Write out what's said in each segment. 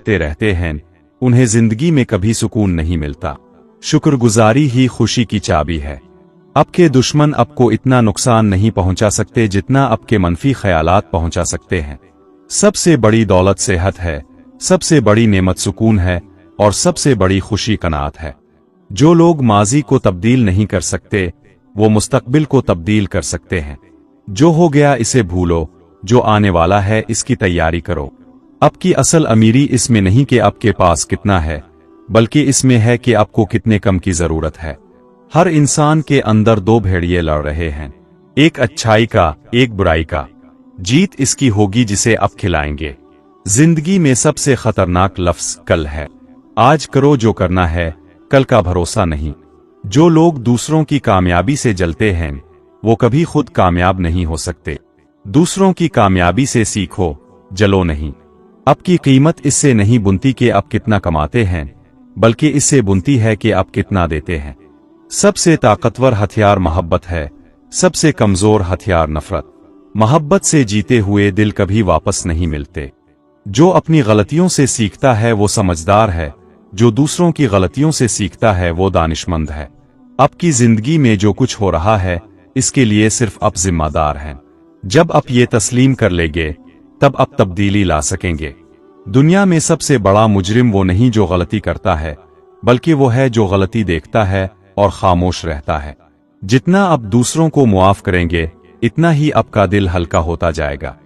करते रहते हैं उन्हें जिंदगी में कभी सुकून नहीं मिलता। शुक्रगुजारी ही खुशी की चाबी है। आपके दुश्मन आपको इतना नुकसान नहीं पहुंचा सकते जितना आपके मनफी ख्यालात पहुंचा सकते हैं। सबसे बड़ी दौलत सेहत है, सबसे बड़ी नेमत सुकून है और सबसे बड़ी खुशी कनात है। जो लोग माजी को तब्दील नहीं कर सकते वो मुस्तकबिल को तब्दील कर सकते हैं। जो हो गया इसे भूलो, जो आने वाला है इसकी तैयारी करो। आपकी असल अमीरी इसमें नहीं कि आपके पास कितना है, बल्कि इसमें है कि आपको कितने कम की जरूरत है। हर इंसान के अंदर दो भेड़िए लड़ रहे हैं, एक अच्छाई का, एक बुराई का। जीत इसकी होगी जिसे आप खिलाएंगे। जिंदगी में सबसे खतरनाक लफ्ज कल है। आज करो जो करना है, कल का भरोसा नहीं। जो लोग दूसरों की कामयाबी से जलते हैं वो कभी खुद कामयाब नहीं हो सकते। दूसरों की कामयाबी से सीखो, जलो नहीं। आपकी कीमत इससे नहीं बुनती कि आप कितना कमाते हैं, बल्कि इससे बुनती है कि आप कितना देते हैं। सबसे ताकतवर हथियार मोहब्बत है, सबसे कमजोर हथियार नफरत। मोहब्बत से जीते हुए दिल कभी वापस नहीं मिलते। जो अपनी गलतियों से सीखता है वो समझदार है, जो दूसरों की गलतियों से सीखता है वो दानिशमंद है। आपकी जिंदगी में जो कुछ हो रहा है इसके लिए सिर्फ आप जिम्मेदार हैं। जब आप ये तस्लीम कर लेंगे तब आप तब्दीली ला सकेंगे। दुनिया में सबसे बड़ा मुजरिम वो नहीं जो गलती करता है, बल्कि वो है जो गलती देखता है और खामोश रहता है। जितना आप दूसरों को मुआफ करेंगे इतना ही आपका दिल हल्का होता जाएगा।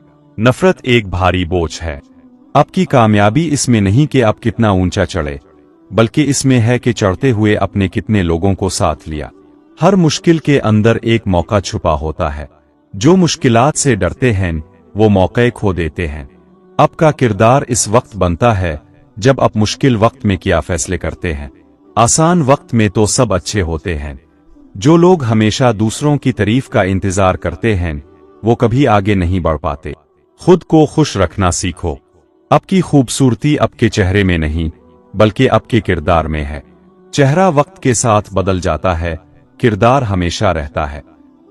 नफरत एक भारी बोझ है। आपकी कामयाबी इसमें नहीं कि आप कितना ऊंचा चढ़े, बल्कि इसमें है कि चढ़ते हुए अपने कितने लोगों को साथ लिया। हर मुश्किल के अंदर एक मौका छुपा होता है। जो मुश्किलात से डरते हैं वो मौके खो देते हैं। आपका किरदार इस वक्त बनता है जब आप मुश्किल वक्त में क्या फैसले करते हैं। आसान वक्त में तो सब अच्छे होते हैं। जो लोग हमेशा दूसरों की तारीफ का इंतजार करते हैं वो कभी आगे नहीं बढ़ पाते। खुद को खुश रखना सीखो। आपकी खूबसूरती आपके चेहरे में नहीं बल्कि आपके किरदार में है। चेहरा वक्त के साथ बदल जाता है, किरदार हमेशा रहता है।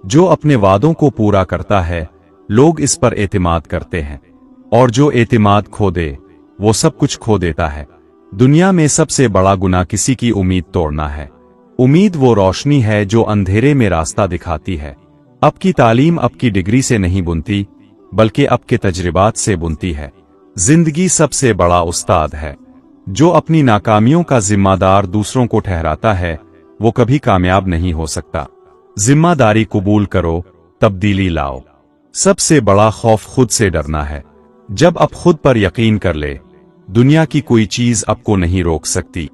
जो अपने वादों को पूरा करता है लोग इस पर एतमाद करते हैं, और जो एतमाद खो दे वो सब कुछ खो देता है। दुनिया में सबसे बड़ा गुनाह किसी की उम्मीद तोड़ना है। उम्मीद वो रोशनी है जो अंधेरे में रास्ता दिखाती है। आपकी तालीम आपकी डिग्री से नहीं बुनती बल्कि आपके तजुर्बात से बुनती है। जिंदगी सबसे बड़ा उस्ताद है। जो अपनी नाकामियों का जिम्मेदार दूसरों को ठहराता है वो कभी कामयाब नहीं हो सकता। जिम्मेदारी कबूल करो, तब्दीली लाओ। सबसे बड़ा खौफ खुद से डरना है। जब आप खुद पर यकीन कर ले, दुनिया की कोई चीज आपको नहीं रोक सकती।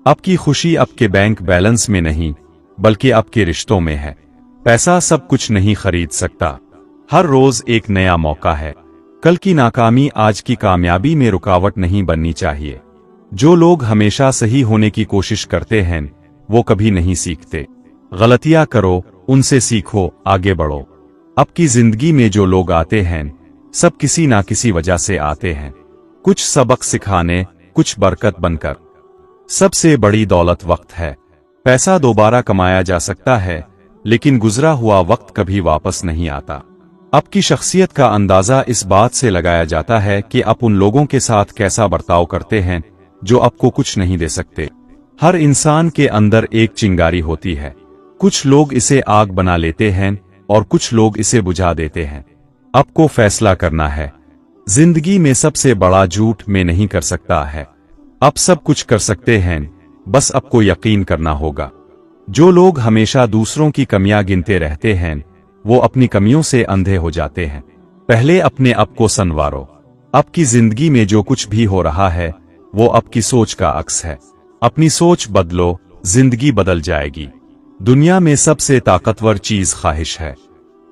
आपकी खुशी आपके बैंक बैलेंस में नहीं बल्कि आपके रिश्तों में है। पैसा सब कुछ नहीं खरीद सकता। हर रोज एक नया मौका है। कल की नाकामी आज की कामयाबी में रुकावट नहीं बननी चाहिए। जो लोग हमेशा सही होने की कोशिश करते हैं वो कभी नहीं सीखते। गलतियां करो, उनसे सीखो, आगे बढ़ो। आपकी जिंदगी में जो लोग आते हैं सब किसी ना किसी वजह से आते हैं, कुछ सबक सिखाने, कुछ बरकत बनकर। सबसे बड़ी दौलत वक्त है। पैसा दोबारा कमाया जा सकता है लेकिन गुजरा हुआ वक्त कभी वापस नहीं आता। आपकी शख्सियत का अंदाजा इस बात से लगाया जाता है कि आप उन लोगों के साथ कैसा बर्ताव करते हैं जो आपको कुछ नहीं दे सकते। हर इंसान के अंदर एक चिंगारी होती है। कुछ लोग इसे आग बना लेते हैं और कुछ लोग इसे बुझा देते हैं। आपको फैसला करना है। जिंदगी में सबसे बड़ा झूठ मैं नहीं कर सकता है। आप सब कुछ कर सकते हैं, बस आपको यकीन करना होगा। जो लोग हमेशा दूसरों की कमियां गिनते रहते हैं वो अपनी कमियों से अंधे हो जाते हैं। पहले अपने आप को संवारो। आपकी जिंदगी में जो कुछ भी हो रहा है वो आपकी सोच का अक्स है। अपनी सोच बदलो, जिंदगी बदल जाएगी। दुनिया में सबसे ताकतवर चीज ख्वाहिश है।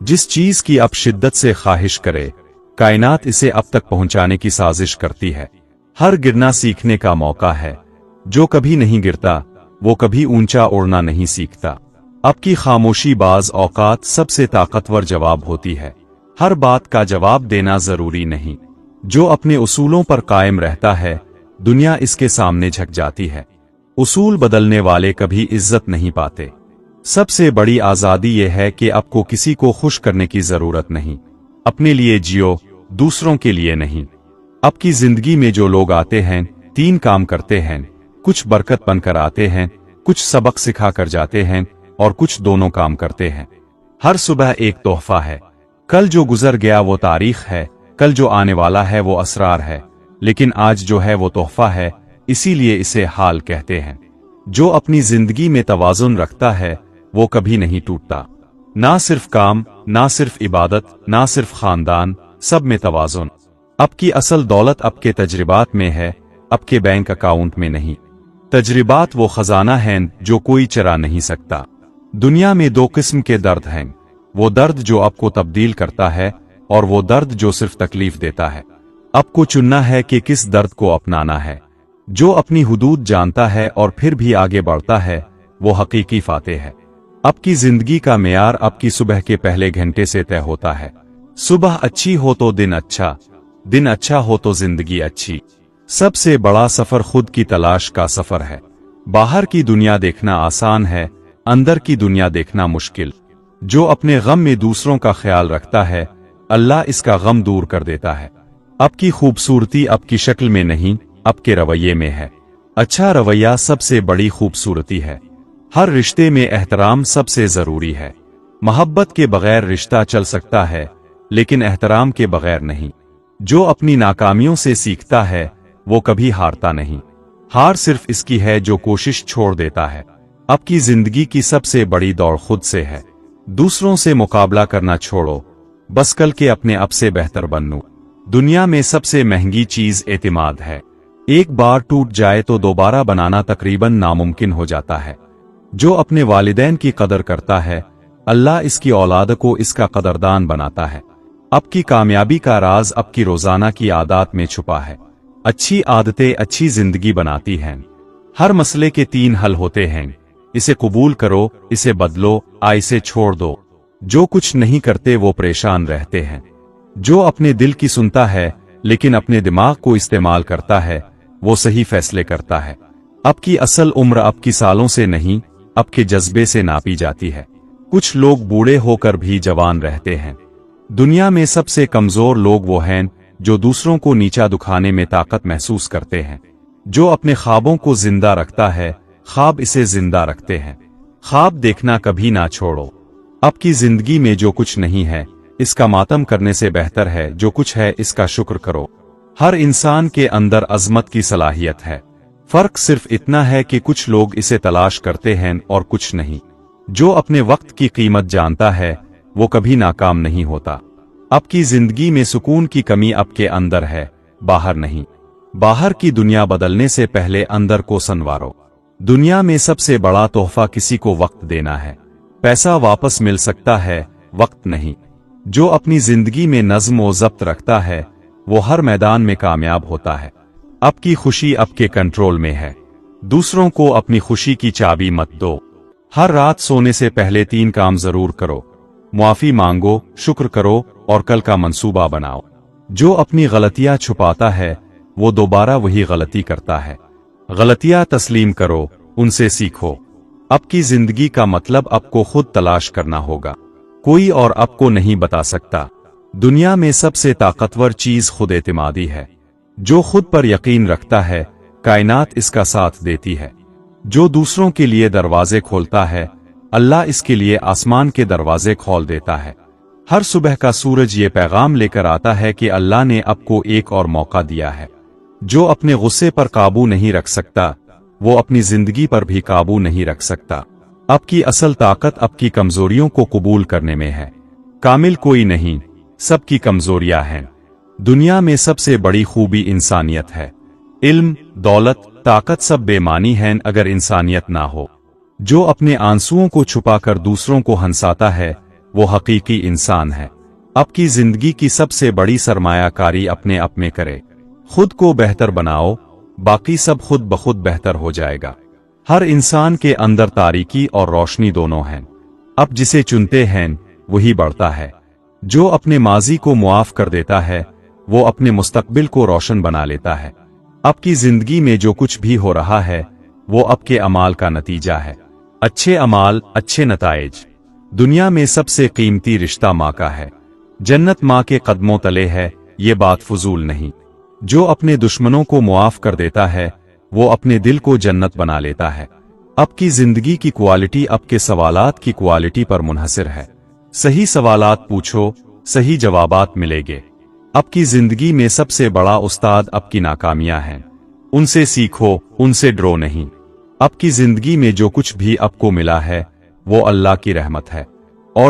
जिस चीज की आप शिद्दत से ख्वाहिश करे, कायनात इसे अब तक पहुंचाने की साजिश करती है। हर गिरना सीखने का मौका है। जो कभी नहीं गिरता वो कभी ऊंचा उड़ना नहीं सीखता। आपकी खामोशी बाज औकात सबसे ताकतवर जवाब होती है। हर बात का जवाब देना जरूरी नहीं। जो अपने उसूलों पर कायम रहता है दुनिया इसके सामने झुक जाती है। उसूल बदलने वाले कभी इज्जत नहीं पाते। सबसे बड़ी आजादी यह है कि आपको किसी को खुश करने की जरूरत नहीं। अपने लिए जियो, दूसरों के लिए नहीं। आपकी जिंदगी में जो लोग आते हैं तीन काम करते हैं, कुछ बरकत बनकर आते हैं, कुछ सबक सिखा कर जाते हैं और कुछ दोनों काम करते हैं। हर सुबह एक तोहफा है। कल जो गुजर गया वो तारीख है, कल जो आने वाला है वो असरार है, लेकिन आज जो है वो तोहफा है, इसीलिए इसे हाल कहते हैं। जो अपनी जिंदगी में तवाज़ुन रखता है वो कभी नहीं टूटता। ना सिर्फ काम, ना सिर्फ इबादत, ना सिर्फ खानदान, सब में तवाज़ुन। आपकी असल दौलत आपके तजर्बात में है, आपके बैंक अकाउंट में नहीं। तजर्बात वो खजाना हैं जो कोई चरा नहीं सकता। दुनिया में दो किस्म के दर्द हैं, वो दर्द जो आपको तब्दील करता है और वो दर्द जो सिर्फ तकलीफ देता है। आपको चुनना है कि किस दर्द को अपनाना है। जो अपनी हुदूद जानता है और फिर भी आगे बढ़ता है वो हकीकी फातेह है। आपकी जिंदगी का मेयार आपकी सुबह के पहले घंटे से तय होता है। सुबह अच्छी हो तो दिन अच्छा, दिन अच्छा हो तो जिंदगी अच्छी। सबसे बड़ा सफर खुद की तलाश का सफर है। बाहर की दुनिया देखना आसान है, अंदर की दुनिया देखना मुश्किल। जो अपने गम में दूसरों का ख्याल रखता है, अल्लाह इसका गम दूर कर देता है। आपकी खूबसूरती आपकी शक्ल में नहीं, आपके रवैये में है। अच्छा रवैया सबसे बड़ी खूबसूरती है। हर रिश्ते में एहतराम सबसे जरूरी है। मोहब्बत के बगैर रिश्ता चल सकता है, लेकिन एहतराम के बगैर नहीं। जो अपनी नाकामियों से सीखता है वो कभी हारता नहीं। हार सिर्फ इसकी है जो कोशिश छोड़ देता है। आपकी जिंदगी की सबसे बड़ी दौड़ खुद से है। दूसरों से मुकाबला करना छोड़ो, बस कल के अपने आप से बेहतर बनूं। दुनिया में सबसे महंगी चीज एतिमाद है। एक बार टूट जाए तो दोबारा बनाना तकरीबन नामुमकिन हो जाता है। जो अपने वालिदैन की कदर करता है, अल्लाह इसकी औलाद को इसका कदरदान बनाता है। आपकी कामयाबी का राज आपकी रोजाना की आदत में छुपा है। अच्छी आदतें अच्छी जिंदगी बनाती हैं। हर मसले के तीन हल होते हैं, इसे कबूल करो, इसे बदलो, इसे छोड़ दो। जो कुछ नहीं करते वो परेशान रहते हैं। जो अपने दिल की सुनता है लेकिन अपने दिमाग को इस्तेमाल करता है, वो सही फैसले करता है। आपकी असल उम्र आपकी सालों से नहीं, आपके जज्बे से नापी जाती है। कुछ लोग बूढ़े होकर भी जवान रहते हैं। दुनिया में सबसे कमजोर लोग वो हैं जो दूसरों को नीचा दिखाने में ताकत महसूस करते हैं। जो अपने ख्वाबों को जिंदा रखता है, ख्वाब इसे जिंदा रखते हैं। ख्वाब देखना कभी ना छोड़ो। आपकी जिंदगी में जो कुछ नहीं है इसका मातम करने से बेहतर है जो कुछ है इसका शुक्र करो। हर इंसान के अंदर अजमत की सलाहियत है। फर्क सिर्फ इतना है कि कुछ लोग इसे तलाश करते हैं और कुछ नहीं। जो अपने वक्त की कीमत जानता है वो कभी नाकाम नहीं होता। आपकी जिंदगी में सुकून की कमी आपके अंदर है, बाहर नहीं। बाहर की दुनिया बदलने से पहले अंदर को संवारो। दुनिया में सबसे बड़ा तोहफा किसी को वक्त देना है। पैसा वापस मिल सकता है, वक्त नहीं। जो अपनी जिंदगी में नज्म व ज़ब्त रखता है वो हर मैदान में कामयाब होता है। आपकी खुशी आपके कंट्रोल में है। दूसरों को अपनी खुशी की चाबी मत दो। हर रात सोने से पहले तीन काम जरूर करो, मुआफी मांगो, शुक्र करो और कल का मंसूबा बनाओ। जो अपनी गलतियां छुपाता है वो दोबारा वही गलती करता है। गलतियां तस्लीम करो, उनसे सीखो। आपकी जिंदगी का मतलब आपको खुद तलाश करना होगा, कोई और आपको नहीं बता सकता। दुनिया में सबसे ताकतवर चीज खुद एतमादी है। जो खुद पर यकीन रखता है कायनात इसका साथ देती है। जो दूसरों के लिए दरवाजे खोलता है, अल्लाह इसके लिए आसमान के दरवाजे खोल देता है। हर सुबह का सूरज ये पैगाम लेकर आता है कि अल्लाह ने आपको एक और मौका दिया है। जो अपने गुस्से पर काबू नहीं रख सकता वो अपनी जिंदगी पर भी काबू नहीं रख सकता। आपकी असल ताकत आपकी कमजोरियों को कबूल करने में है। कामिल कोई नहीं, सबकी कमजोरियां हैं। दुनिया में सबसे बड़ी खूबी इंसानियत है। इल्म, दौलत, ताकत सब बेमानी हैं अगर इंसानियत ना हो। जो अपने आंसुओं को छुपाकर दूसरों को हंसाता है वो हकीकी इंसान है। आपकी जिंदगी की सबसे बड़ी सरमायाकारी अपने आप में करे। खुद को बेहतर बनाओ, बाकी सब खुद ब खुद बेहतर हो जाएगा। हर इंसान के अंदर तारीकी और रोशनी दोनों हैं। आप जिसे चुनते हैं वही बढ़ता है। जो अपने माजी को मुआफ कर देता है वो अपने मुस्तकबिल को रोशन बना लेता है। आपकी जिंदगी में जो कुछ भी हो रहा है वो आपके अमाल का नतीजा है। अच्छे अमाल, अच्छे नताइज। दुनिया में सबसे कीमती रिश्ता माँ का है। जन्नत माँ के कदमों तले है, ये बात फजूल नहीं। जो अपने दुश्मनों को मुआफ कर देता है वो अपने दिल को जन्नत बना लेता है। आपकी जिंदगी की क्वालिटी आपके सवालात की क्वालिटी पर मुनहसिर है। सही सवालात पूछो, सही जवाबात मिलेंगे। आपकी जिंदगी में सबसे बड़ा उस्ताद आपकी नाकामियां हैं। उनसे सीखो, उनसे डरो नहीं। आपकी जिंदगी में जो कुछ भी आपको मिला है वो अल्लाह की रहमत है।